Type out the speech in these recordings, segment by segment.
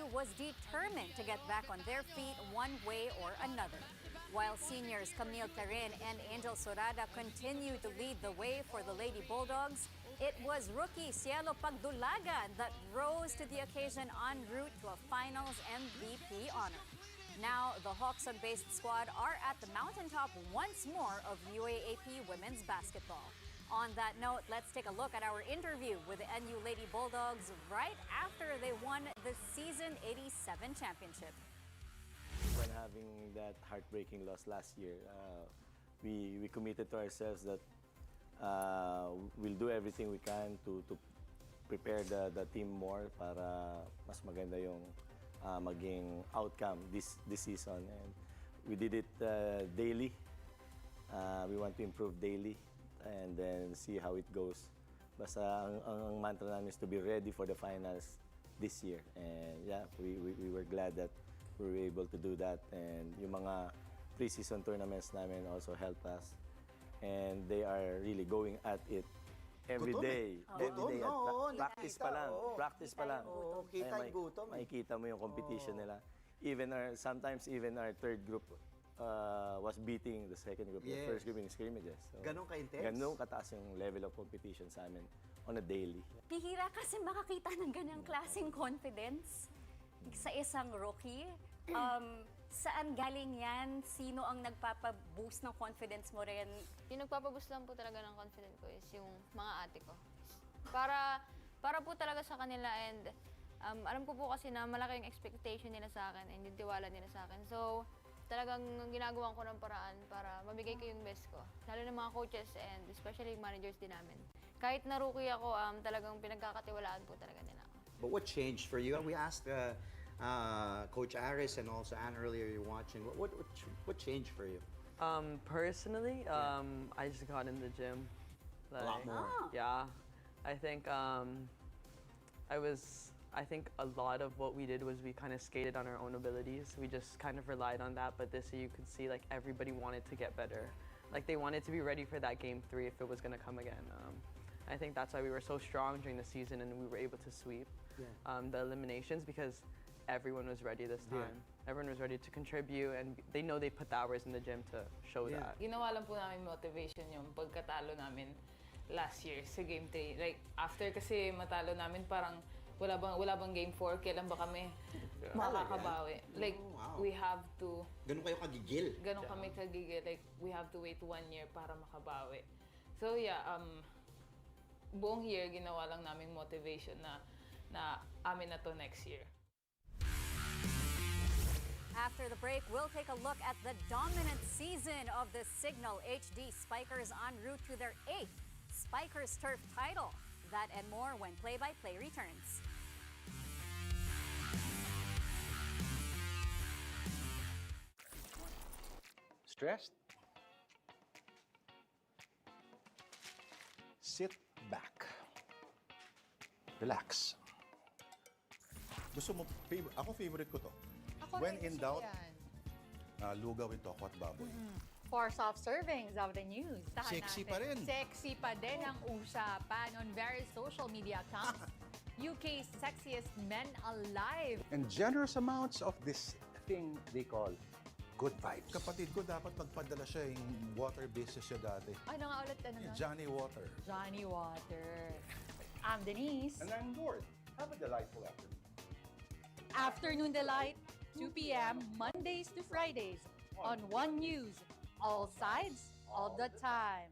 UAAP was determined to get back on their feet one way or another. While seniors Camille Tarin and Angel Sorada continued to lead the way for the Lady Bulldogs, it was rookie Cielo Pagdulagan that rose to the occasion en route to a finals MVP honor. Now, the Hawkson-based squad are at the mountaintop once more of UAAP women's basketball. On that note, let's take a look at our interview with the NU Lady Bulldogs right after they won the Season 87 championship. When having that heartbreaking loss last year, we committed to ourselves that we'll do everything we can to prepare the team more para mas maganda yung maging outcome this season. And we did it daily. We want to improve daily and then see how it goes. Basta ang mantra namin is to be ready for the finals this year. And yeah, we were glad that we were able to do that. And yung mga pre-season tournaments namin also helped us. And they are really going at it every day. Every day. Practice pa lang. Practice pa lang. Kita yung gutom. Makikita mo yung competition nila. Sometimes even our third group was beating the second group, the first group in scrimmages. So, ganun ka-intense? Ganun kataas yung level of competition sa amin on a daily. Bihira kasi makakita ng ganyang klaseng confidence sa isang rookie. Saan galing yan? Sino ang nagpapaboost ng confidence mo rin? Yung nagpapaboost lang po talaga ng confidence ko is yung mga ate ko. Para po talaga sa kanila and alam ko po kasi na malaki yung expectation nila sa akin and yung tiwala nila sa akin. So, talagang ginagawa ko ng paraan para mabigay ko yung best ko. Lalo ng mga coaches and especially managers din namin. Kahit na rookie ako, talagang pinagkakatiwalaan po talaga nila ako. But what changed for you? We asked Coach Aris and also Anne earlier, you're watching. What changed for you? Personally, I just got in the gym. A lot more. Yeah. I think I think a lot of what we did was we kind of skated on our own abilities. We just kind of relied on that, but this year you could see like everybody wanted to get better. Like they wanted to be ready for that game 3 if it was going to come again. I think that's why we were so strong during the season and we were able to sweep the eliminations because everyone was ready this time. Everyone was ready to contribute and they know they put the hours in the gym to show that. Ginawa lang po namin motivation yung pagkatalo namin last year sa game 3. Like after kasi matalo namin parang wala bang game 4, kailan ba kami makakabawi? Like, we have to... Ganun kayo kagigil? Ganun kami kagigil. Like, we have to wait 1 year para makabawi. So yeah, buong year, ginawa lang naming motivation na amin na to next year. After the break, we'll take a look at the dominant season of the Signal HD Spikers en route to their 8th Spikers Turf title. That and more when Play-by-Play returns. Stressed? Sit back. Relax. Gusto mo, ako favorite ko to. Ako When in doubt, yan. lugaw ito ako at baboy. For soft servings of the news. Tahan Sexy natin. pa rin. Sexy pa din ang usapan on various social media accounts. UK's sexiest men alive. And generous amounts of this thing they call good vibes. Kapatid ko dapat magpadala siya yung water basis siya dati. Ano nga ulit? Ano nga? Johnny Water. Johnny Water. I'm Denise. And I'm Gord. Have a delightful afternoon. Afternoon Delight, 2 p.m. Mondays to Fridays on One News. All sides, all the time.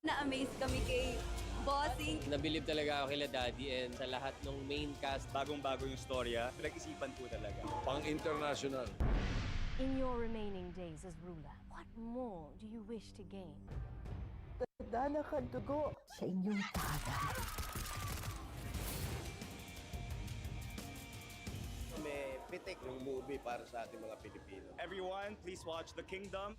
Na-amaze kami kay Bossing. Nabilib talaga ako kila Daddy and sa lahat ng main cast. Bagong-bago yung storya. Pinag-isipan po talaga. Pang-international. In your remaining days as ruler, what more do you wish to gain? Dana ka dugo sa inyong tahanan. May pitik ng movie para sa ating mga Pilipino. Everyone, please watch The Kingdom.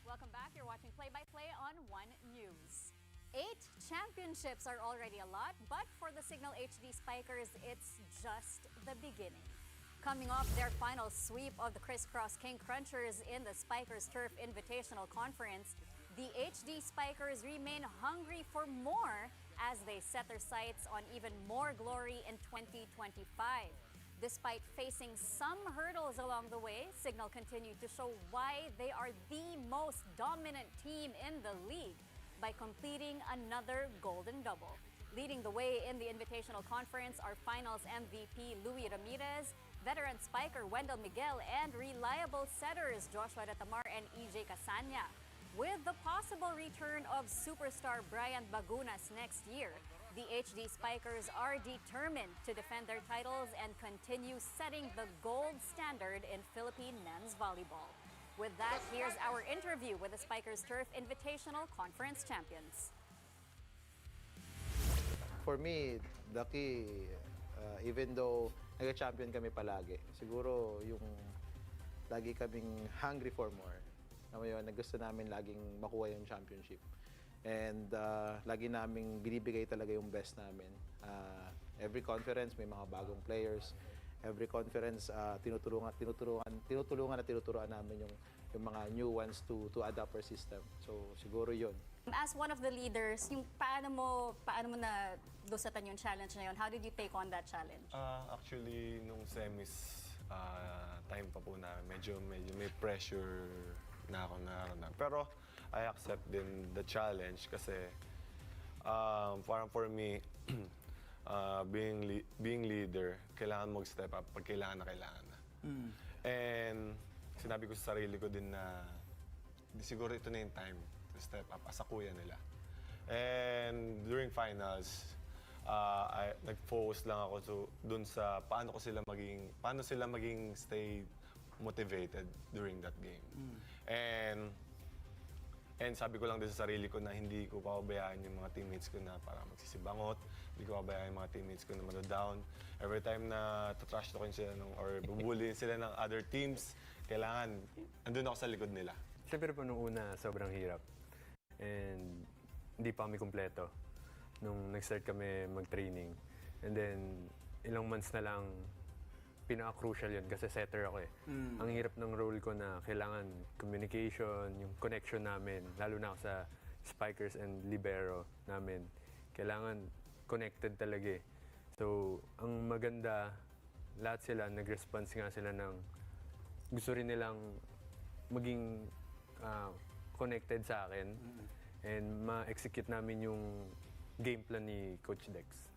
Welcome back. You're watching Play-by-Play on One News. 8 championships are already a lot, but for the Signal HD Spikers, it's just the beginning. Coming off their final sweep of the Crisscross King Crunchers in the Spikers Turf Invitational Conference, The HD Spikers remain hungry for more as they set their sights on even more glory in 2025. Despite facing some hurdles along the way, Signal continued to show why they are the most dominant team in the league by completing another golden double. Leading the way in the Invitational Conference are Finals MVP Louis Ramirez, veteran spiker Wendell Miguel, and reliable setters Joshua Retamar and EJ Casanya. With the possible return of superstar Brian Bagunas next year, the HD Spikers are determined to defend their titles and continue setting the gold standard in Philippine men's volleyball. With that, here's our interview with the Spikers Turf Invitational Conference champions. For me, the key, even though nag-champion kami palagi, siguro yung lagi kaming hungry for more. Ngayon, gusto namin laging makuha yung championship. And lagi naming binibigay talaga yung best namin. Every conference may mga bagong players. Every conference tinutulungan namin yung mga new ones to adapt our system. So siguro yun. As one of the leaders, yung paano mo na lusatan yung challenge na yun? How did you take on that challenge? Actually, nung semis time pa po na medyo may pressure na ako nararamdaman. Pero I accept din the challenge kasi parang for me, being leader, kailangan mag-step up pag kailangan na. And sinabi ko sa sarili ko din na siguro ito na yung time to step up as a kuya nila. And during finals, nag-focus lang ako dun sa paano sila maging stay motivated during that game. And sabi ko lang din sa sarili ko na hindi ko pababayaan yung mga teammates ko na para magsisibangot. Hindi ko pababayaan yung mga teammates ko na mano-down. Every time na trash talkin sila or bubulin sila ng other teams, kailangan andun ako sa likod nila. Siyempre po nung una, sobrang hirap. And hindi pa kami kumpleto nung nag-start kami mag-training. And then, ilang months na lang, pinaka-crucial yun kasi setter ako eh. Ang hirap ng role ko na kailangan communication, yung connection namin, lalo na ako sa spikers and libero namin. Kailangan connected talaga eh. So, ang maganda, lahat sila, nag-response nga sila ng gusto rin nilang maging connected sa akin and ma-execute namin yung game plan ni Coach Dex.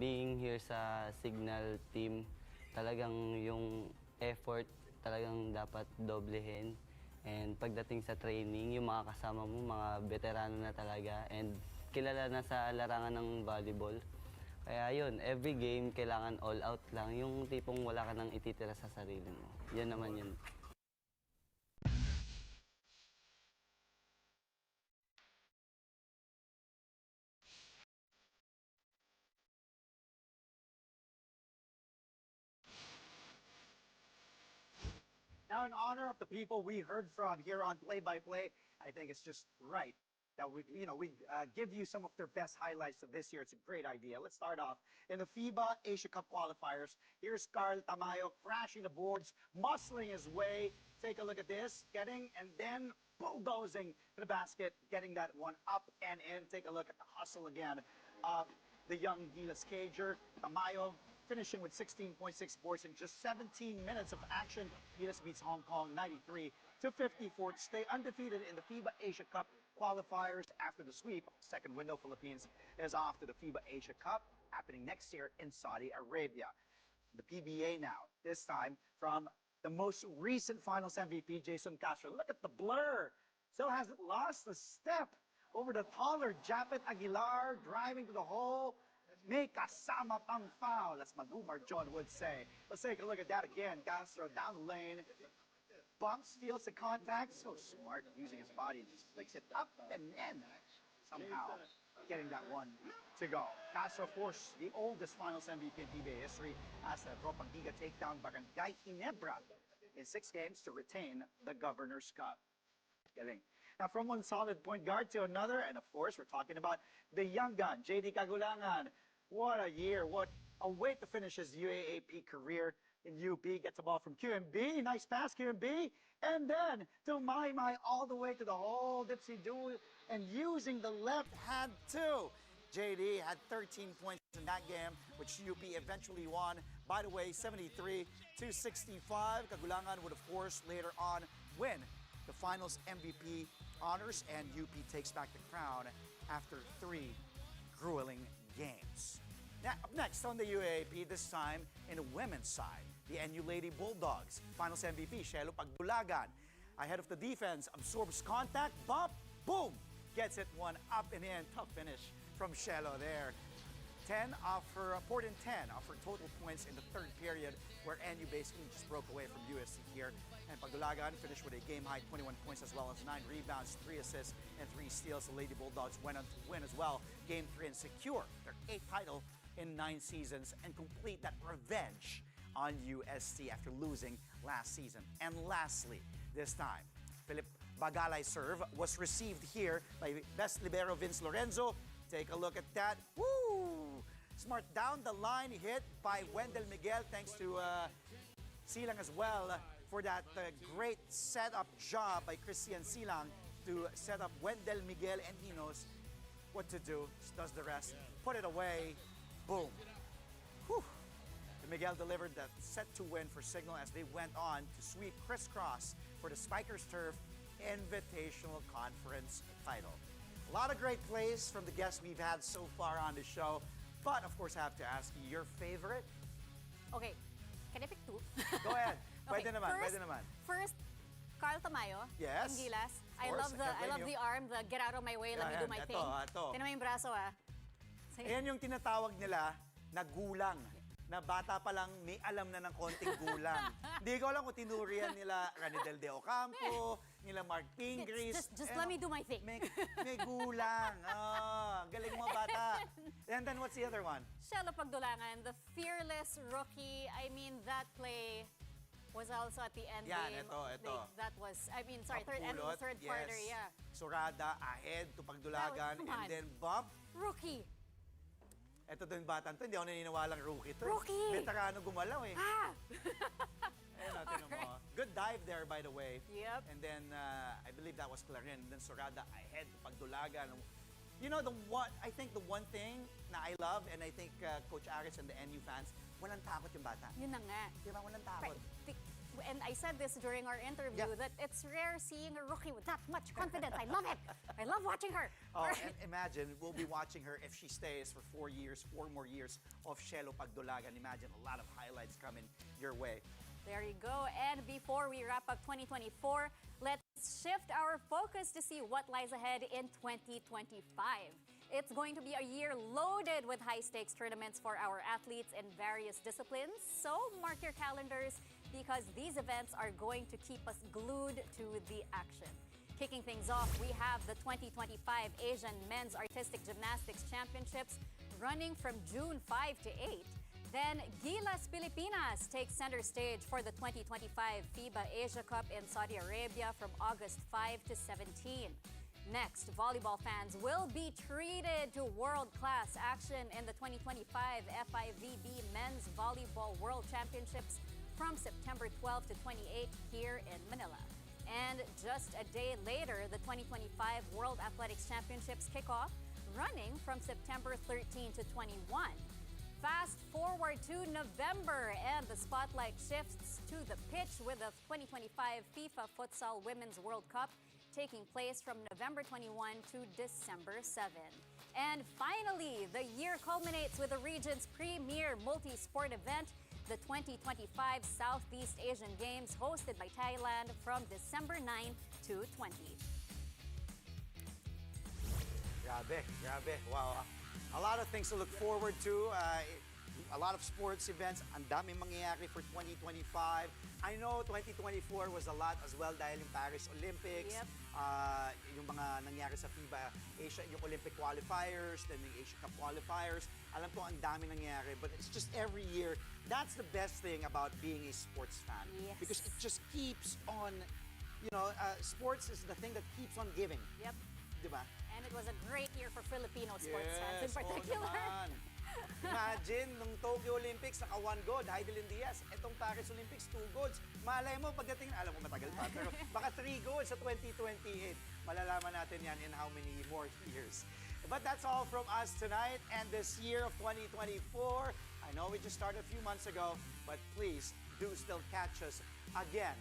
Being here sa Signal team, talagang yung effort talagang dapat doblehin. And pagdating sa training, yung mga kasama mo, mga veterano na talaga and kilala na sa larangan ng volleyball. Kaya yun, every game kailangan all out lang. Yung tipong wala ka nang ititira sa sarili mo. Yan naman yun. Now, in honor of the people we heard from here on Play by Play, I think it's just right that we give you some of their best highlights of this year. It's a great idea. Let's start off in the FIBA Asia Cup qualifiers. Here's Carl Tamayo crashing the boards, muscling his way. Take a look at this, getting and then bulldozing to the basket, getting that one up and in. Take a look at the hustle again of the young Gilas Cager. Tamayo finishing with 16.6 boards in just 17 minutes of action. Gilas beats Hong Kong 93-54 to stay undefeated in the FIBA Asia Cup qualifiers after the sweep. Second window, Philippines is off to the FIBA Asia Cup happening next year in Saudi Arabia. The PBA now, this time from the most recent finals MVP, Jason Castro. Look at the blur. Still hasn't lost a step over the taller Japet Aguilar, driving to the hole. May kasama pang foul, as Magumar John would say. Let's take a look at that again. Castro down the lane. Bumps, feels the contact. So smart, using his body. Just flicks it up and then somehow getting that one to go. Castro, of course, the oldest finals MVP in PBA history, as the Propangiga takedown Barangay Ginebra in 6 games to retain the Governor's Cup. Getting. Now, from one solid point guard to another, and of course, we're talking about the young gun, JD Cagulangan. What a year, what a way to finish his UAAP career in UP. Gets the ball from QMB, nice pass, QMB, And then to my, all the way to the whole dipsy-do and using the left hand too. JD had 13 points in that game, which UP eventually won. By the way, 73-65. Kagulangan would, of course, later on win the finals MVP honors, and UP takes back the crown after 3 grueling games. Now, up next on the UAAP, this time in the women's side, the NU Lady Bulldogs. Finals MVP, Shelo Pagdulagan. Ahead of the defense, absorbs contact, bump, boom! Gets it one up and in. Tough finish from Shelo there. 10 off her, important 10 off her total points in the third period, where NU basically just broke away from USC here. And Pagdulagan finished with a game-high 21 points as well as 9 rebounds, 3 assists, and 3 steals. The Lady Bulldogs went on to win as well Game 3 and secure their 8th title in 9 seasons and complete that revenge on USC after losing last season. And lastly, this time, Philip Bagalay serve was received here by best libero Vince Lorenzo. Take a look at that. Woo! Smart down the line hit by Wendell Miguel, thanks to Silang as well for that great setup job by Christian Silang to set up Wendell Miguel, and he knows what to do. Just does the rest. Put it away. Boom. Whew. Miguel delivered that set to win for Signal as they went on to sweep crisscross for the Spikers Turf Invitational Conference title. A lot of great plays from the guests we've had so far on the show, but of course I have to ask you your favorite. Okay, can I pick 2? Go ahead. Okay, Pwede naman, pwede naman. First, Carl Tamayo. Yes. In Gilas. I course, love I can't the blame you. arm, the get out of my way, let me do my thing. Ito. Tingnan mo yung braso, ah. Sige. Ayan yung tinatawag nila na gulang. Na bata pa lang may alam na ng konting gulang. Hindi ko alam kung tinurian nila Ranidel de Ocampo, nila Mark Pingris. Just let me do my thing. May gulang. Oh, galing mo bata. And then what's the other one? Shelo Pagdulangan, the fearless rookie. I mean, that play was also at the end Yan, game. ito. That was, third Kapulot, quarter, yes. yeah. Surada, ahead to Pagdulagan, Come and on. then bump. Rookie. Ito din batang to, hindi ako naniniwalang rookie to. Rookie! Veterano gumalaw eh. Ah! Ayun natin mo. Good dive there, by the way. Yep. And then, I believe that was Clarin. And then Surada ahead to Pagdulagan. You know, I think the one thing na I love, and I think Coach Aris and the NU fans, walang takot yung bata. Yun na nga. Di ba, walang takot. And I said this during our interview, that it's rare seeing a rookie with that much confidence. I love it. I love watching her. Oh, and imagine, we'll be watching her if she stays for 4 more years of Shelo Pagdulagan. Imagine a lot of highlights coming your way. There you go. And before we wrap up 2024, let's shift our focus to see what lies ahead in 2025. It's going to be a year loaded with high-stakes tournaments for our athletes in various disciplines. So mark your calendars, because these events are going to keep us glued to the action. Kicking things off, we have the 2025 Asian Men's Artistic Gymnastics Championships running from June 5 to 8. Then Gilas Pilipinas takes center stage for the 2025 FIBA Asia Cup in Saudi Arabia from August 5 to 17. Next, volleyball fans will be treated to world-class action in the 2025 FIVB Men's Volleyball World Championships from September 12 to 28 here in Manila. And just a day later, the 2025 World Athletics Championships kick off, running from September 13 to 21. Fast forward to November, and the spotlight shifts to the pitch with the 2025 FIFA Futsal Women's World Cup taking place from November 21 to December 7. And finally, the year culminates with the region's premier multi-sport event, the 2025 Southeast Asian Games hosted by Thailand from December 9 to 20. Grabe. Wow. A lot of things to look forward to. A lot of sports events. Ang daming mangyayari for 2025. I know 2024 was a lot as well dahil yung Paris Olympics, Yep. Yung mga nangyari sa FIBA Asia, yung Olympic qualifiers, then yung Asia Cup qualifiers. Alam ko ang dami nangyayari, but it's just every year. That's the best thing about being a sports fan. Yes. Because it just keeps on, sports is the thing that keeps on giving. Yep. Diba? And it was a great year for Filipino sports fans in Yes, oo particular. naman. Imagine, nung Tokyo Olympics, naka 1 gold, Heidelin Diaz. Etong Paris Olympics, 2 golds. Malay mo, pagdating, alam mo matagal pa, pero baka 3 golds sa 2028. Malalaman natin yan in how many more years. But that's all from us tonight and this year of 2024. I know we just started a few months ago, but please do still catch us again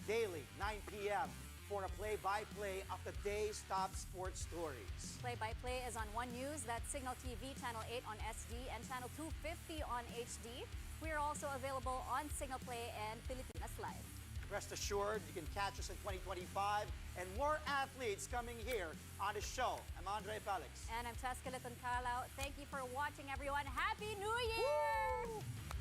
daily, 9 p.m. for a play-by-play of the day's top sports stories. Play-by-play is on One News, that's Signal TV, Channel 8 on SD, and Channel 250 on HD. We are also available on Signal Play and Pilipinas Live. Rest assured, you can catch us in 2025 and more athletes coming here on the show. I'm Andre Felix. And I'm Cheska Liton Calao. Thank you for watching, everyone. Happy New Year! Woo!